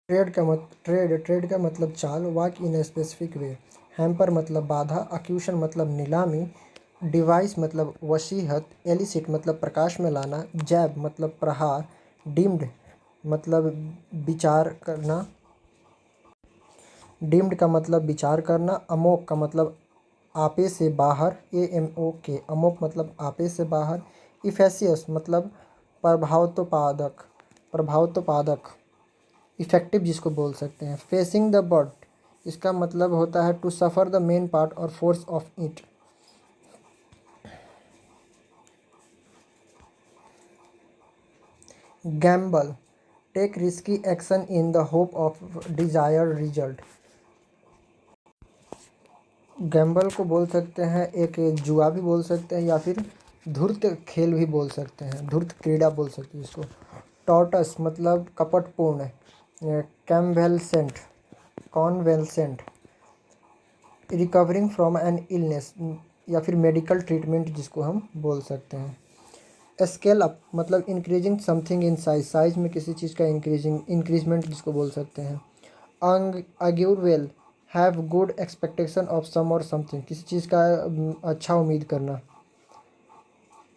Trade का मतलब चाल, work in a specific way. Hamper मतलब बाधा, अक्यूशन मतलब नीलामी, डिवाइस मतलब वसीहत, एलिसिट मतलब प्रकाश में लाना, जैब मतलब प्रहार, डीम्ड मतलब विचार करना, डीम्ड का मतलब विचार करना, अमोक का मतलब आपे से बाहर, AMOK अमोक मतलब आपे से बाहर, इफेसियस मतलब प्रभावोत्पादक प्रभावोत्पादक, इफेक्टिव जिसको बोल सकते हैं। फेसिंग द बर्ड इसका मतलब होता है to suffer the main part और force of it. Gamble take risky action in the hope of desired result. Gamble को बोल सकते हैं एक जुआ भी बोल सकते हैं, या फिर धूर्त खेल भी बोल सकते हैं, धूर्त क्रीड़ा बोल सकते हैं इसको। टॉर्टस मतलब कपटपूर्ण, convalescent convalescent, recovering from an illness या फिर मेडिकल ट्रीटमेंट जिसको हम बोल सकते हैं। स्केल अप मतलब increasing something in size, size में किसी चीज़ का इंक्रीजमेंट जिसको बोल सकते हैं। Augur well have good expectation of some और समथिंग, किसी चीज़ का अच्छा उम्मीद करना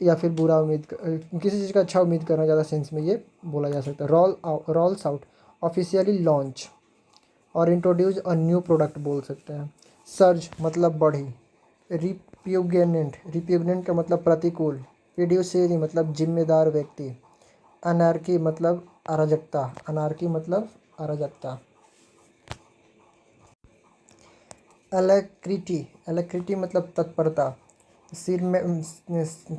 या फिर बुरा किसी चीज़ का अच्छा उम्मीद करना, ज़्यादा सेंस में ये बोला जा सकता है। रोल्स आउट ऑफिशियली लॉन्च और इंट्रोड्यूस अ न्यू प्रोडक्ट बोल सकते हैं। सर्ज मतलब बढ़ी। रिप्यूगनेंट का मतलब प्रतिकूल। फिड्यूशियरी मतलब जिम्मेदार व्यक्ति। अनार्की मतलब अराजकता। एलेक्रिटी मतलब तत्परता।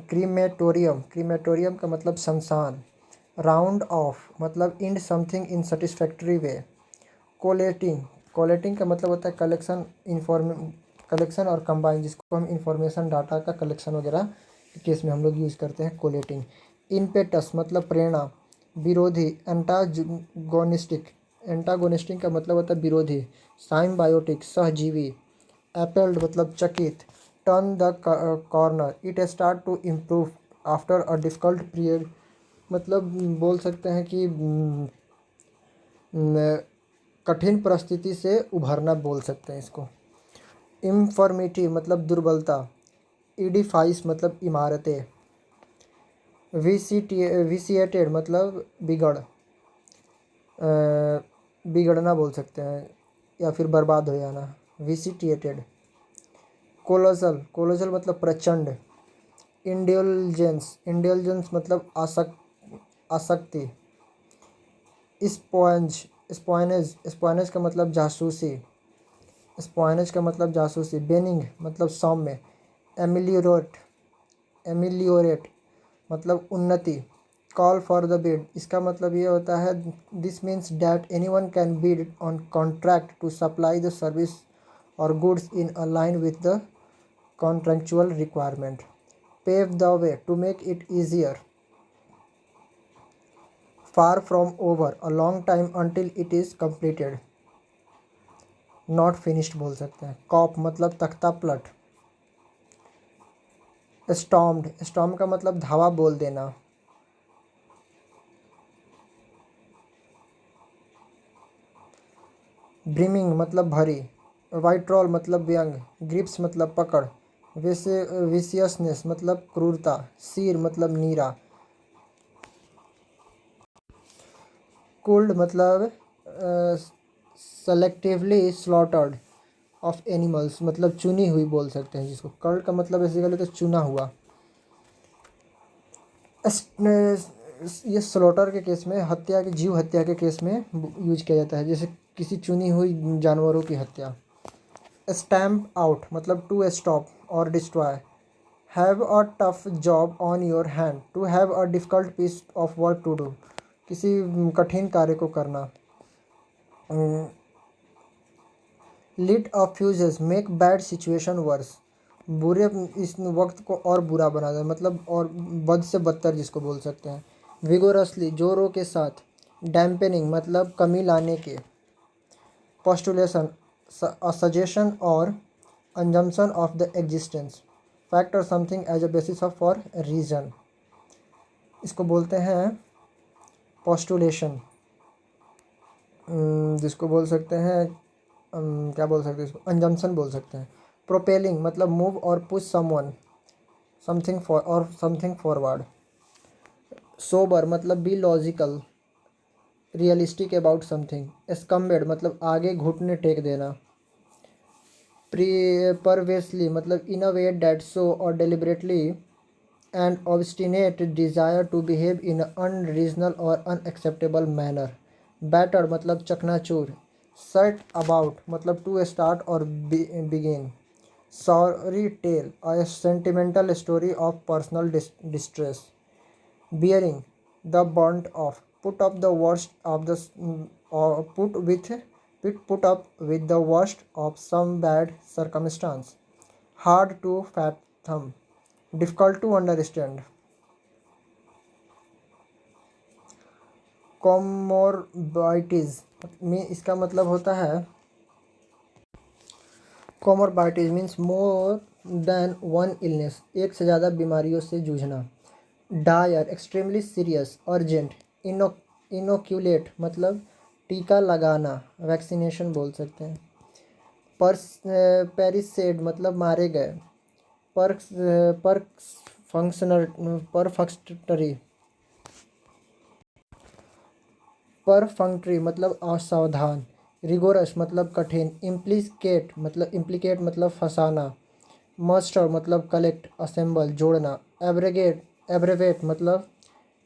क्रीमेटोरियम का मतलब शमशान। राउंड ऑफ मतलब end something in satisfactory way. Collating का मतलब होता है कलेक्शन और कंबाइन, जिसको हम इंफॉर्मेशन डाटा का कलेक्शन वगैरह के केस में हम लोग यूज़ करते हैं कोलेटिंग। इम्पेटस मतलब प्रेरणा। विरोधी एंटागोनिस्टिक का मतलब होता है विरोधी। साइम्बायोटिक सहजीवी। एपेल्ड मतलब चकित। Turn the corner it start to improve after a difficult period, मतलब बोल सकते हैं कि कठिन परिस्थिति से उभरना बोल सकते हैं इसको। इन्फर्मिटी मतलब दुर्बलता। एडिफाइस मतलब इमारतें। विसिएटेड मतलब बिगड़ना बोल सकते हैं या फिर बर्बाद हो जाना, विसिटिएटेड। कोलोजल मतलब प्रचंड। इंडल्जेंस मतलब आसक्ति। स्पॉनेज का मतलब जासूसी। बेनिंग मतलब सौम्य। एमिलियोरेट मतलब उन्नति। कॉल फॉर द बिड इसका मतलब ये होता है this means that anyone can bid on contract to supply the service और goods in a line with the contractual requirement. Pave the way to make it easier. Far from over a long time until it is completed। Not finished बोल सकते हैं। Corp मतलब तख्ता पलट। Storm का मतलब धावा बोल देना। ब्रिमिंग मतलब भरी। वाइट्रॉल मतलब व्यंग। ग्रिप्स मतलब पकड़। विसियसनेस मतलब क्रूरता। सीर मतलब नीरा। कुल्ड मतलब सेलेक्टिवली स्लॉटर्ड ऑफ एनिमल्स, मतलब चुनी हुई बोल सकते हैं जिसको। कर्ड का मतलब बेसिकली तो चुना हुआ। ये स्लॉटर के केस में, जीव हत्या के केस में यूज किया जाता है, जैसे किसी चुनी हुई जानवरों की हत्या। स्टैम्प आउट मतलब टू स्टॉप और destroy. Have a tough job on your hand, to have a difficult piece of work to do, किसी कठिन कार्य को करना। Lit a fuses make bad situation worse, बुरे इस वक्त को और बुरा बना दें, मतलब और बद से बदतर जिसको बोल सकते हैं। विगोरसली जोरों के साथ। डैम्पेनिंग मतलब कमी लाने के। पोस्टुलेशन अ सजेशन और assumption of the existence. Fact और something as a basis of for reason, इसको बोलते हैं पोस्टुलेशन। जिसको बोल सकते हैं क्या बोल सकते हैं इसको, अंजम्पशन बोल सकते हैं। प्रोपेलिंग मतलब मूव और push someone something forward. Sober मतलब be logical realistic about something. Succumbed मतलब आगे घुटने टेक देना। परवेसली मतलब in a way that show और deliberately and obstinate desire to behave in unreasonable और अनएक्सेप्टेबल मैनर। बैटर मतलब चकनाचूर। सेट अबाउट मतलब टू स्टार्ट और begin. Sorry tale a sentimental story of personal distress. Bearing the brunt of put up the worst of the put up with the worst of some bad circumstance. Hard to fathom, difficult to understand. Comorbidities में इसका मतलब होता है, comorbidities means more than one illness, एक से ज़्यादा बीमारियों से जूझना। Dire extremely serious urgent. Inoculate मतलब टीका लगाना, वैक्सीनेशन बोल सकते हैं। पेरिसेड मतलब मारे गए। पर परफंक्टरी परफंक्ट्री मतलब असावधान। रिगोरस मतलब कठिन। इम्प्लीकेट मतलब फंसाना। मस्टर मतलब कलेक्ट असेंबल जोड़ना।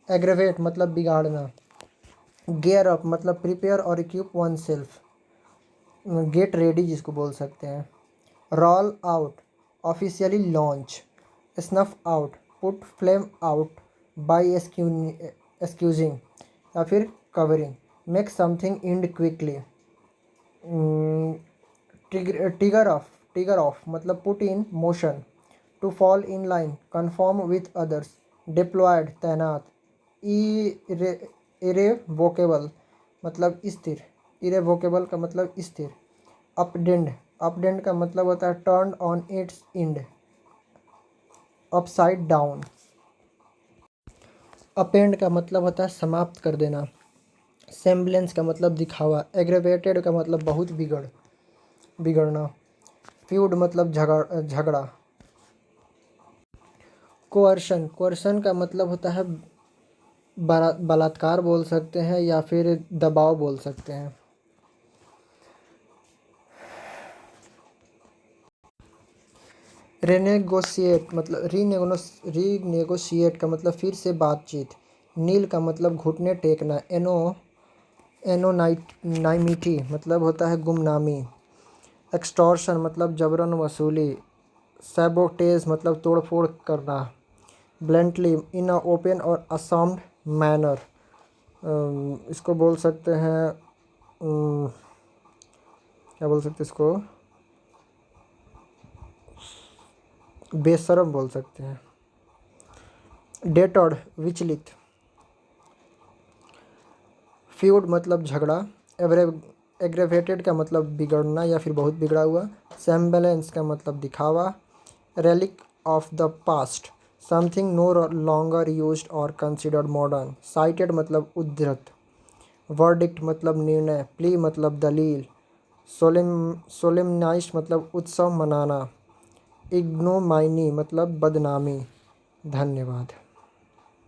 एग्रेवेट मतलब बिगाड़ना। गेयर अप मतलब प्रिपेयर और equip oneself, get ready जिसको बोल सकते हैं। Roll out officially launch. Snuff out put flame out by extinguishing या फिर covering. Make something end quickly. Trigger off मतलब put in motion. To fall in line conform with others. Deployed तैनात। Irrevocable मतलब स्थिर। इरेवोकेबल का मतलब स्थिर। अपडेंड का मतलब होता है turn on its end, upside down. Append का मतलब होता है समाप्त कर देना। सेम्बलेंस का मतलब दिखावा। एग्रेवेटेड का मतलब बहुत बिगड़ना। फ्यूड मतलब झगड़ा। कोअर्शन का मतलब होता है बलात्कार बोल सकते हैं या फिर दबाव बोल सकते हैं। रेनेगोशिएट मतलब रीनेगोशिएट का मतलब फिर से बातचीत। नील का मतलब घुटने टेकना। एनोनाइमिटी मतलब होता है गुमनामी। एक्सटॉर्शन मतलब जबरन वसूली। सैबोटेज मतलब तोड़फोड़ करना। ब्लंटली इन अ ओपन और असाउंड मैनर, इसको बोल सकते हैं क्या बोल सकते हैं इसको, बेशरम बोल सकते हैं। डेटर्ड विचलित। फ्यूड मतलब झगड़ा। एग्रेवेटेड का मतलब बिगड़ना या फिर बहुत बिगड़ा हुआ। सेम्बलेंस का मतलब दिखावा। Relic of the past something no longer used और कंसिडर्ड मॉडर्न। साइटेड मतलब उद्धृत। वर्डिक्ट मतलब निर्णय। प्ली मतलब दलील। सोलेमनाइज मतलब उत्सव मनाना। इग्नोमाइनी मतलब बदनामी। धन्यवाद।